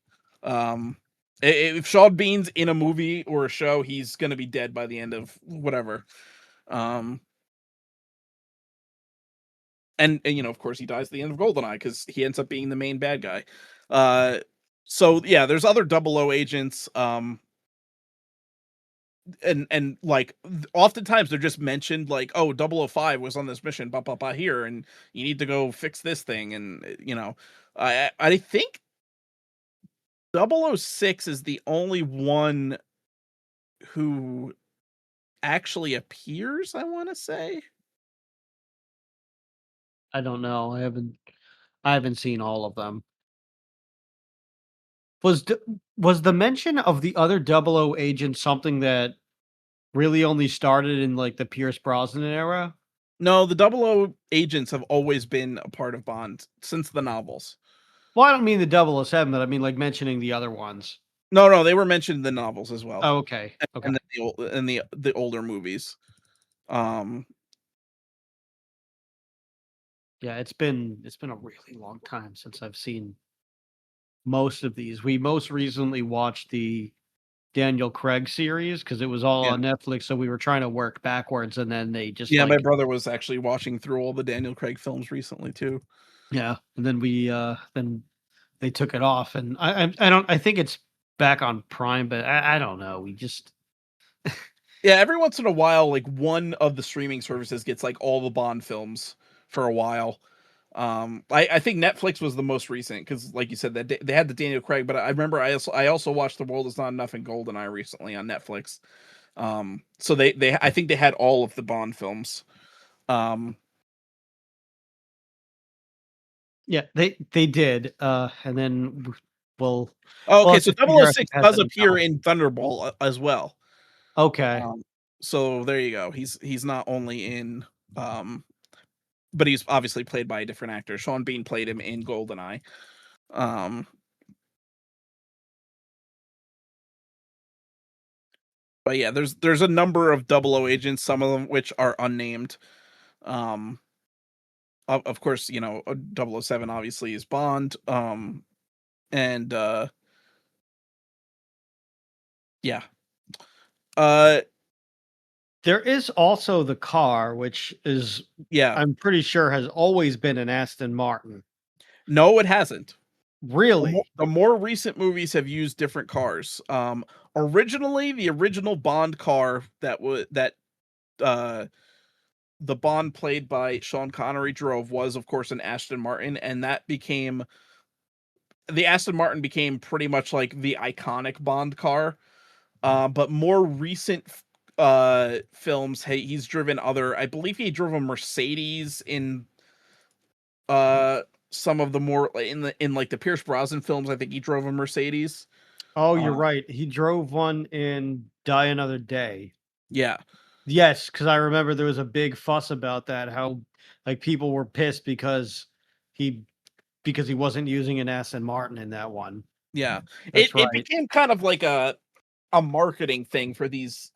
B: If Sean Bean's in a movie or a show, he's gonna be dead by the end of whatever. And of course, he dies at the end of GoldenEye because he ends up being the main bad guy. So yeah, there's other 00 agents. And like oftentimes they're just mentioned like, oh, 005 was on this mission, here, and you need to go fix this thing, and I think 006 is the only one who actually appears, I want to say.
A: I don't know. I haven't seen all of them. Was the mention of the other 00 agent something that really only started in, like, the Pierce Brosnan era?
B: No, the 00 agents have always been a part of Bond since the novels.
A: Well, I don't mean the 007, but I mean, like, mentioning the other ones.
B: No, they were mentioned in the novels as well,
A: Oh, okay, okay.
B: and the older movies. Um,
A: Yeah, it's been a really long time since I've seen most of these. We most recently watched the Daniel Craig series because it was all
B: yeah,
A: on Netflix, so we were trying to work backwards, and then they just,
B: yeah. My
A: like,
B: brother was actually watching through all the Daniel Craig films recently too.
A: yeah, and then they took it off, and I think it's back on Prime, but I don't know, we just
B: Yeah, every once in a while, like one of the streaming services gets like all the Bond films for a while. I think Netflix was the most recent because, like you said, that they had the Daniel Craig, but I remember I also watched The World Is Not Enough and GoldenEye recently on Netflix. So they I think they had all of the Bond films. Um,
A: yeah, they did, and then we'll
B: oh,
A: we'll
B: okay,
A: have
B: so
A: to figure out who
B: 006
A: has
B: does
A: any
B: appear
A: else.
B: in Thunderball as well.
A: Okay.
B: Um, so there you go. He's not only in but he's obviously played by a different actor. Sean Bean played him in GoldenEye. Um, but yeah, there's a number of 00 agents, some of them which are unnamed. Um, of course, 007 obviously is Bond. And yeah. Uh,
A: There is also the car, which is
B: yeah.
A: I'm pretty sure has always been an Aston Martin.
B: No, it hasn't.
A: Really?
B: The more recent movies have used different cars. Originally, the original Bond car that uh the Bond played by Sean Connery drove was, of course, an Aston Martin, and the Aston Martin became pretty much like the iconic Bond car. But more recent films, hey, he's driven other. I believe he drove a Mercedes in uh some of the more in like the Pierce Brosnan films. I think he drove a Mercedes.
A: Oh, you're
B: Uh,
A: right. He drove one in Die Another Day.
B: yeah,
A: Yes, because I remember there was a big fuss about that, how, like, people were pissed he because he wasn't using an Aston Martin in that one.
B: yeah.
A: That's
B: It
A: right.
B: became kind of like a a marketing thing for these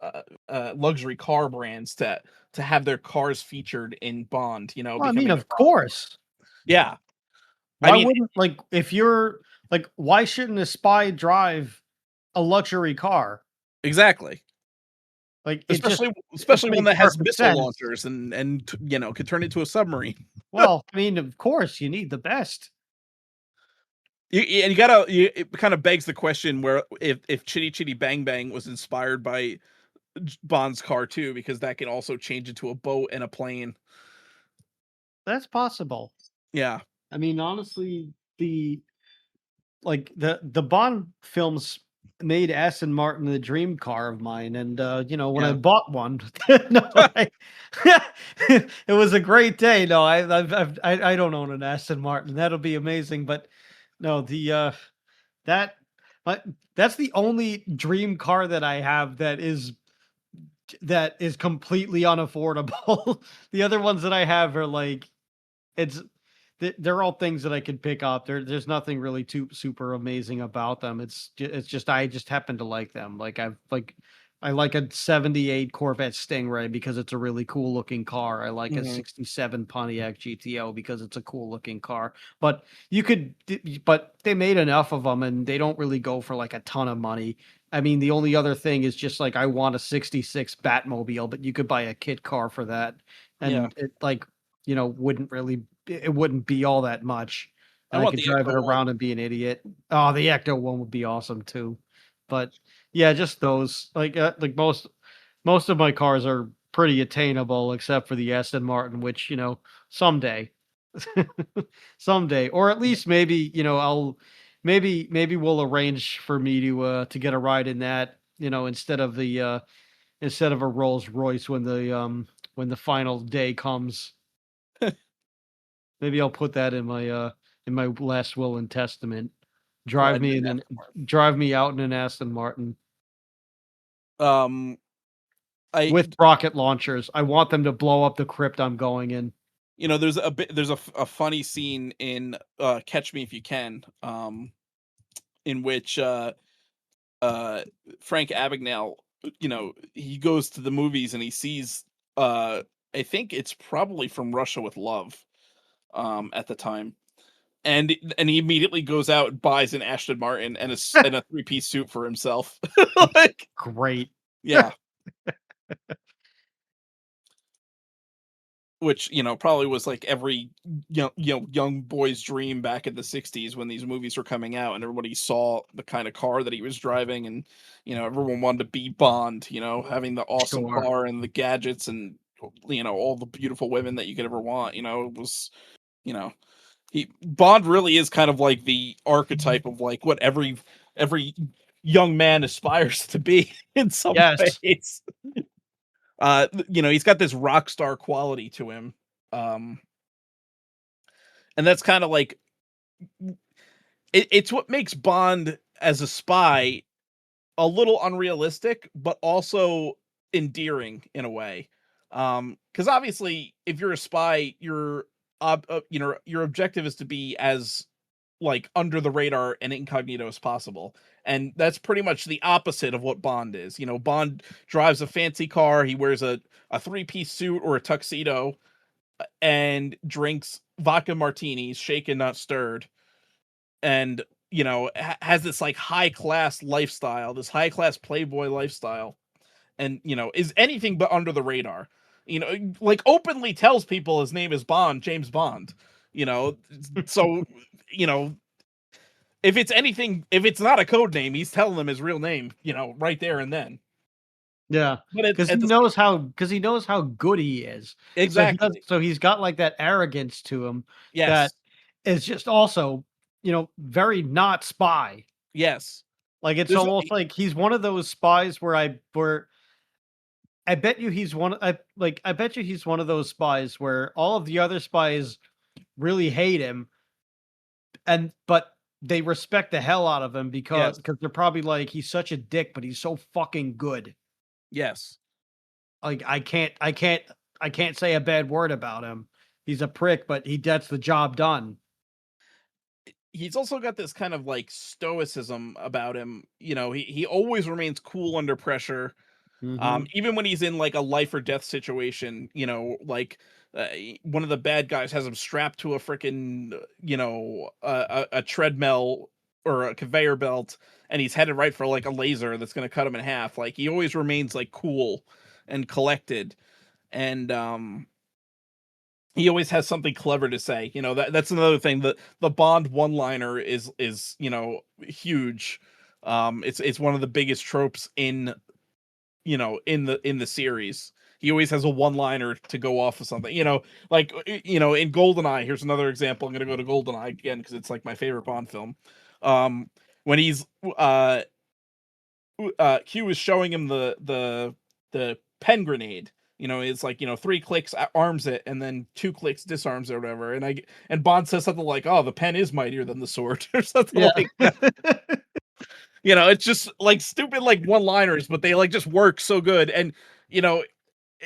B: luxury car brands to have their cars featured in Bond, you know,
A: Well, I mean,
B: becoming a
A: of
B: prominent.
A: course.
B: Yeah. I
A: Why
B: mean,
A: wouldn't like if you're like why shouldn't a spy drive a luxury car?
B: exactly.
A: Like it just
B: Especially one
A: makes
B: that has
A: perfect
B: missile
A: sense.
B: launchers and you know, could turn into a submarine.
A: Well, I mean, of course you need the best.
B: And you gotta it kind of begs the question where if Chitty Chitty Bang Bang was inspired by Bond's car too, because that can also change into a boat and a plane.
A: That's possible.
B: Yeah.
A: I mean, honestly, the Bond films made Aston Martin the dream car of mine, and when I
B: Yeah.
A: bought one, no, it was a great day. No, I don't own an Aston Martin. That'll be amazing, but no, that but that's the only dream car that I have that is completely unaffordable. The other ones that I have are like it's they're all things that I could pick up. There's nothing really too super amazing about them. It's just I just happen to like them. I like a 78 Corvette Stingray because it's a really cool looking car. I like a
B: Mhm.
A: 67 Pontiac GTO because it's a cool looking car. But but they made enough of them and they don't really go for like a ton of money. I mean, the only other thing is just like I want a 66 Batmobile, but you could buy a kit car for that.
B: Yeah.
A: And it like wouldn't really it wouldn't be all that much,
B: I
A: and I
B: want
A: could
B: the
A: drive
B: Ecto
A: it
B: one.
A: around and be an idiot. Oh, the Ecto one would be awesome too. But yeah, just those. Like most of my cars are pretty attainable except for the Aston Martin, which, someday. Someday. Or at least maybe, maybe we'll arrange for me to get a ride in that, instead of a Rolls Royce when the final day comes. Maybe I'll put that in my last will and testament. Drive
B: Riding
A: me
B: in
A: in an
B: Aston Martin.
A: drive me out in an Aston Martin
B: Um, I
A: with rocket launchers. I want them to blow up the crypt I'm going in.
B: you know, there's a funny scene in Catch Me If You Can, in which uh Frank Abagnale, you know, he goes to the movies and he sees I think it's probably From Russia with Love at the time. And he immediately goes out and buys an Ashton Martin and a three-piece suit for himself. Like,
A: Great.
B: yeah, which, you know, probably was like every young boy's dream back in the 60s when these movies were coming out and everybody saw the kind of car that he was driving, and you know, everyone wanted to be Bond, you know, having the awesome
A: Sure.
B: car and the gadgets and you know, all the beautiful women that you could ever want, you know. It was, you know, he Bond really is kind of like the archetype of like what every young man aspires to be in some
A: Yes.
B: ways. You know, he's got this rock star quality to him. Um, and that's kind of like it's what makes Bond as a spy a little unrealistic, but also endearing in a way. Because obviously, if you're a spy, you know, your objective is to be as like under the radar and incognito as possible, and that's pretty much the opposite of what Bond is. You know, Bond drives a fancy car, he wears a three-piece suit or a tuxedo, and drinks vodka martinis, shaken not stirred, and you know, has this like high class lifestyle, this high class playboy lifestyle, and you know, is anything but under the radar. You know, like openly tells people his name is Bond, James Bond. You know, so you know, if it's not a code name, he's telling them his real name. You know, right there and then.
A: Yeah.
B: But
A: Because
B: at the same,
A: he knows how good he is.
B: exactly,
A: So he's got like that arrogance to him that
B: yes,
A: is just also, very not spy.
B: yes.
A: Like it's
B: There's
A: almost like he's one of those spies where I bet you I bet you he's one of those spies where all of the other spies really hate him but they respect the hell out of him
B: yes,
A: because they're probably like he's such a dick, but he's so fucking good.
B: yes.
A: Like I can't say a bad word about him. He's a prick, but he gets the job done.
B: he's also got this kind of like stoicism about him. You know, he always remains cool under pressure.
A: Hmm.
B: Even when he's in like a life or death situation, you know, like one of the bad guys has him strapped to a freaking, you know, a treadmill or a conveyor belt, and he's headed right for like a laser that's going to cut him in half. Like he always remains like cool and collected, and he always has something clever to say. You know, that's another thing. The Bond one liner is you know huge. It's one of the biggest tropes in, you know, in the series. He always has a one-liner to go off of something. You know, like you know, in GoldenEye, here's another example. I'm gonna go to GoldenEye again because it's like my favorite Bond film. Um, when he's Q is showing him the pen grenade. You know, it's like, you know, 3 clicks arms it, and then 2 clicks disarms it or whatever. And Bond says something like, "Oh, the pen is mightier than the sword," or something
A: Yeah.
B: like that. You know, it's just like stupid like one-liners, but they like just work so good. And you know,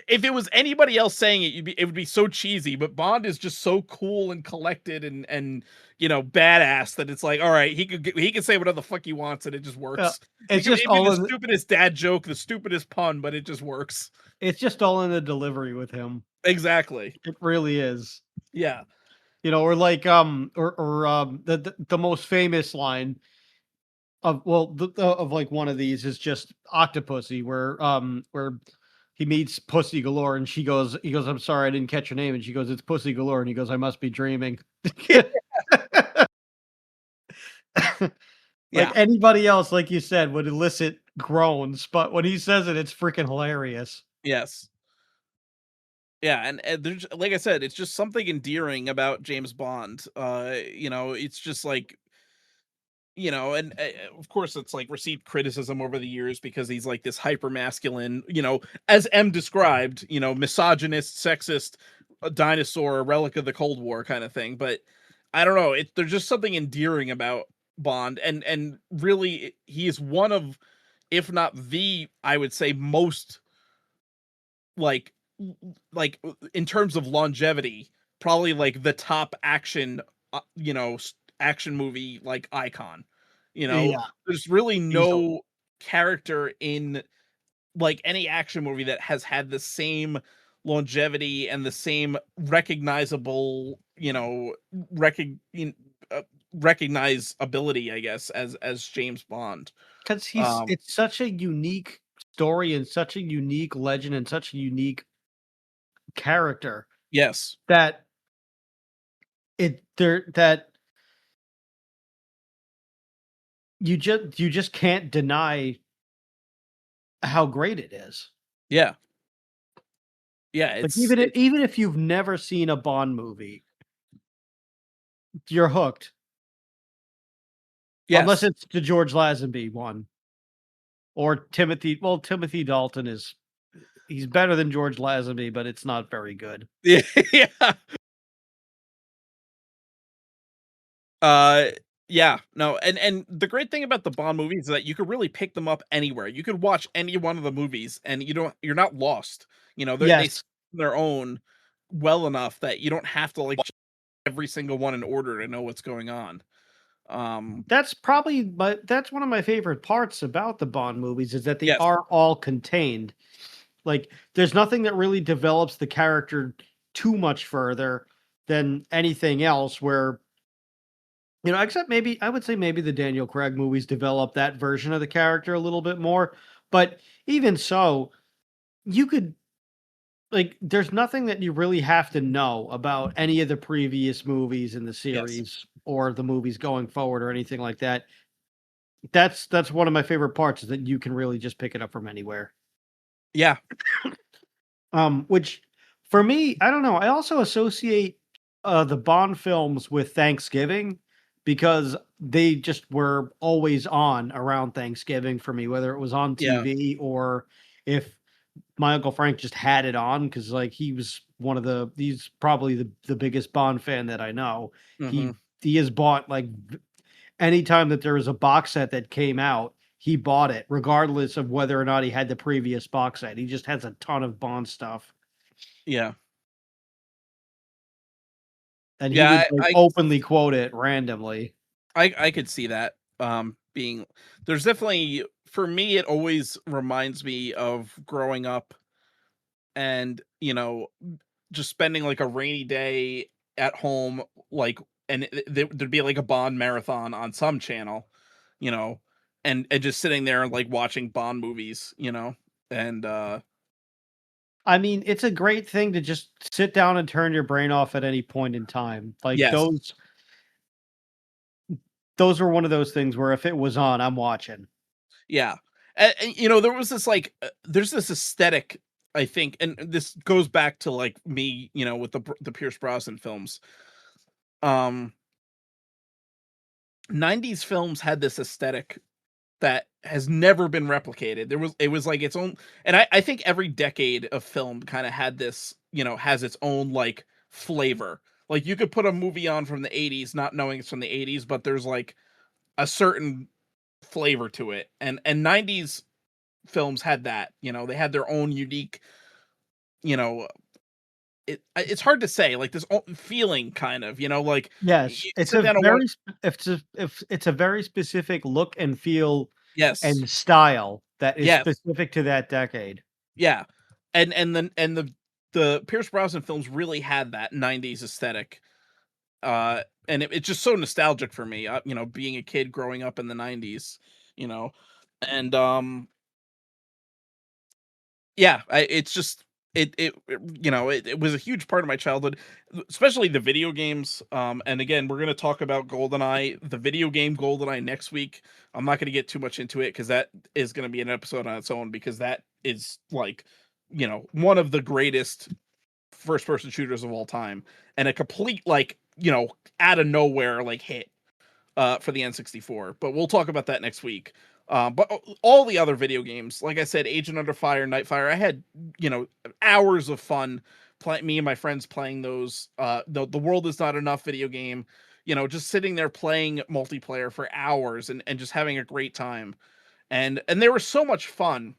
B: if it was anybody else saying it, it would be so cheesy. But Bond is just so cool and collected and you know badass that it's like, all right, he can say whatever the fuck he wants and it just
A: Yeah.
B: works.
A: It's just
B: It'd be
A: all
B: the
A: in.
B: stupidest dad joke, the stupidest pun, but it just works.
A: It's just all in the delivery with him.
B: Exactly.
A: It really is.
B: Yeah.
A: You know, or like the most famous line of, well, of like one of these is just Octopussy, where he meets Pussy Galore, and he goes, "I'm sorry, I didn't catch your name," and she goes, "It's Pussy Galore," and he goes, "I must be dreaming." Like
B: Yeah.
A: anybody else, like you said, would elicit groans, but when he says it, it's freaking hilarious.
B: Yes. Yeah, and there's like I said, it's just something endearing about James Bond. You know, it's just like, you know, and of course it's like received criticism over the years because he's like this hyper masculine, you know, as M described, you know, misogynist, sexist, a dinosaur, a relic of the Cold War kind of thing. But I don't know, there's just something endearing about Bond, and really he is one of, if not the, I would say most like in terms of longevity, probably like the top action, you know, action movie like icon. You know,
A: Yeah,
B: there's really
A: easily.
B: no character in like any action movie that has had the same longevity and the same recognizable, you know, uh, recognize ability, I guess, as James Bond.
A: 'Cause
B: Um,
A: it's such a unique story and such a unique legend and such a unique character
B: yes,
A: that it there that you just can't deny how great it is.
B: yeah, yeah,
A: Like,
B: it,
A: even if you've never seen a Bond movie, you're hooked, unless
B: yes.
A: it's the George Lazenby one or Timothy Dalton is he's better than George Lazenby, but it's not very good.
B: Yeah, yeah. Uh, yeah, no, and the great thing about the Bond movies is that you could really pick them up anywhere. You could watch any one of the movies, and you're not lost. You know, they
A: Yes.
B: stand on their own well enough that you don't have to like watch every single one in order to know what's going on. Um,
A: That's one of my favorite parts about the Bond movies is that they
B: yes,
A: are all contained. Like, there's nothing that really develops the character too much further than anything else where, you know, except maybe I would say maybe the Daniel Craig movies develop that version of the character a little bit more, but even so, you could like there's nothing that you really have to know about any of the previous movies in the
B: yes,
A: series or the movies going forward or anything like that. That's one of my favorite parts is that you can really just pick it up from anywhere.
B: yeah,
A: Which for me, I don't know. I also associate the Bond films with Thanksgiving because they just were always on around Thanksgiving for me, whether it was on
B: yeah,
A: TV or if my Uncle Frank just had it on because like he was one of he's probably the biggest Bond fan that I know.
B: hmm,
A: He has bought like anytime that there was a box set that came out, he bought it, regardless of whether or not he had the previous box set. He just has a ton of Bond stuff,
B: yeah,
A: and he
B: yeah.
A: would like
B: I
A: openly quote it randomly.
B: I could see that being there's definitely for me it always reminds me of growing up and just spending like a rainy day at home like and there'd be like a Bond marathon on some channel, you know, and just sitting there and like watching Bond movies, and
A: I mean, it's a great thing to just sit down and turn your brain off at any point in time. Like
B: yes.
A: those were one of those things where if it was on, I'm watching.
B: Yeah. And, there was this like there's this aesthetic, I think, and this goes back to like me, with the Pierce Brosnan films. Um 90s films had this aesthetic that has never been replicated. It was like its own, and I think every decade of film kind of had this, has its own like flavor. Like you could put a movie on from the 80s not knowing it's from the 80s, but there's like a certain flavor to it. And 90s films had that, they had their own unique, you know, it's hard to say, like this feeling kind of, like
A: Yes,
B: you
A: it's
B: sit
A: a
B: down and watch.
A: very if it's a very specific look and feel
B: Yes.
A: and style that is
B: Yes.
A: specific to that decade.
B: Yeah. And the Pierce Brosnan films really had that 90s aesthetic. And it's just so nostalgic for me, being a kid growing up in the 90s, you know. And yeah, it's just it was a huge part of my childhood, especially the video games. And again, we're gonna talk about GoldenEye, the video game GoldenEye next week. I'm not gonna get too much into it because that is gonna be an episode on its own because that is like, one of the greatest first person shooters of all time and a complete like, out of nowhere like hit for the N64. But we'll talk about that next week. But all the other video games, like I said, Agent Under Fire, Nightfire, I had hours of fun playing. Me and my friends playing those. The World Is Not Enough video game. Just sitting there playing multiplayer for hours and just having a great time. And they were so much fun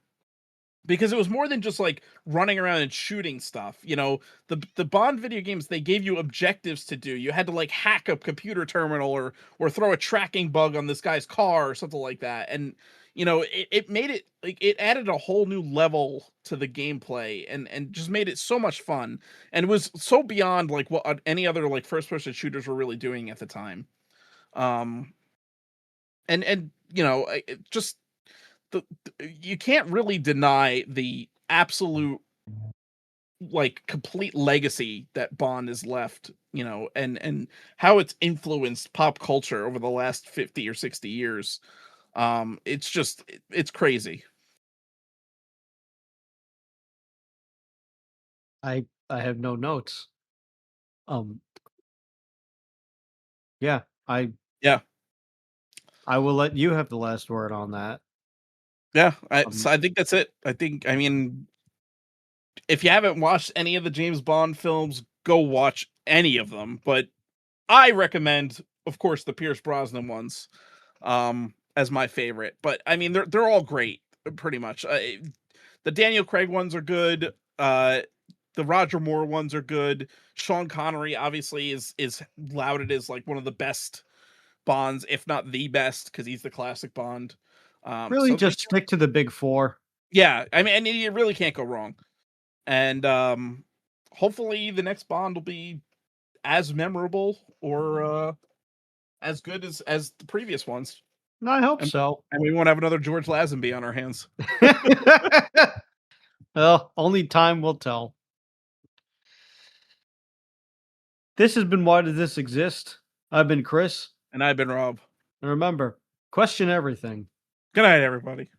B: because it was more than just like running around and shooting stuff. The Bond video games, they gave you objectives to do. You had to like hack a computer terminal or throw a tracking bug on this guy's car or something like that. And it made it like it added a whole new level to the gameplay and just made it so much fun. And it was so beyond like what any other like first person shooters were really doing at the time. Um and just you can't really deny the absolute like complete legacy that Bond has left, and how it's influenced pop culture over the last 50 or 60 years. It's crazy.
A: I have no notes. Um, yeah,
B: Yeah.
A: I will let you have the last word on that.
B: Yeah,
A: Um,
B: so I think that's it. I mean, if you haven't watched any of the James Bond films, go watch any of them, but I recommend, of course, the Pierce Brosnan ones as my favorite. But I mean, they're all great, pretty much. The Daniel Craig ones are good. The Roger Moore ones are good. Sean Connery obviously is lauded as like one of the best Bonds, if not the best, because he's the classic Bond.
A: really just stick to the big four.
B: Yeah, I mean, and you really can't go wrong. And hopefully the next Bond will be as memorable or as good as the previous ones.
A: I hope
B: And
A: so.
B: and we won't have another George Lazenby on our hands.
A: Well, only time will tell. This has been Why Did This Exist? I've been Chris.
B: And I've been Rob.
A: And remember, question everything.
B: Good night, everybody.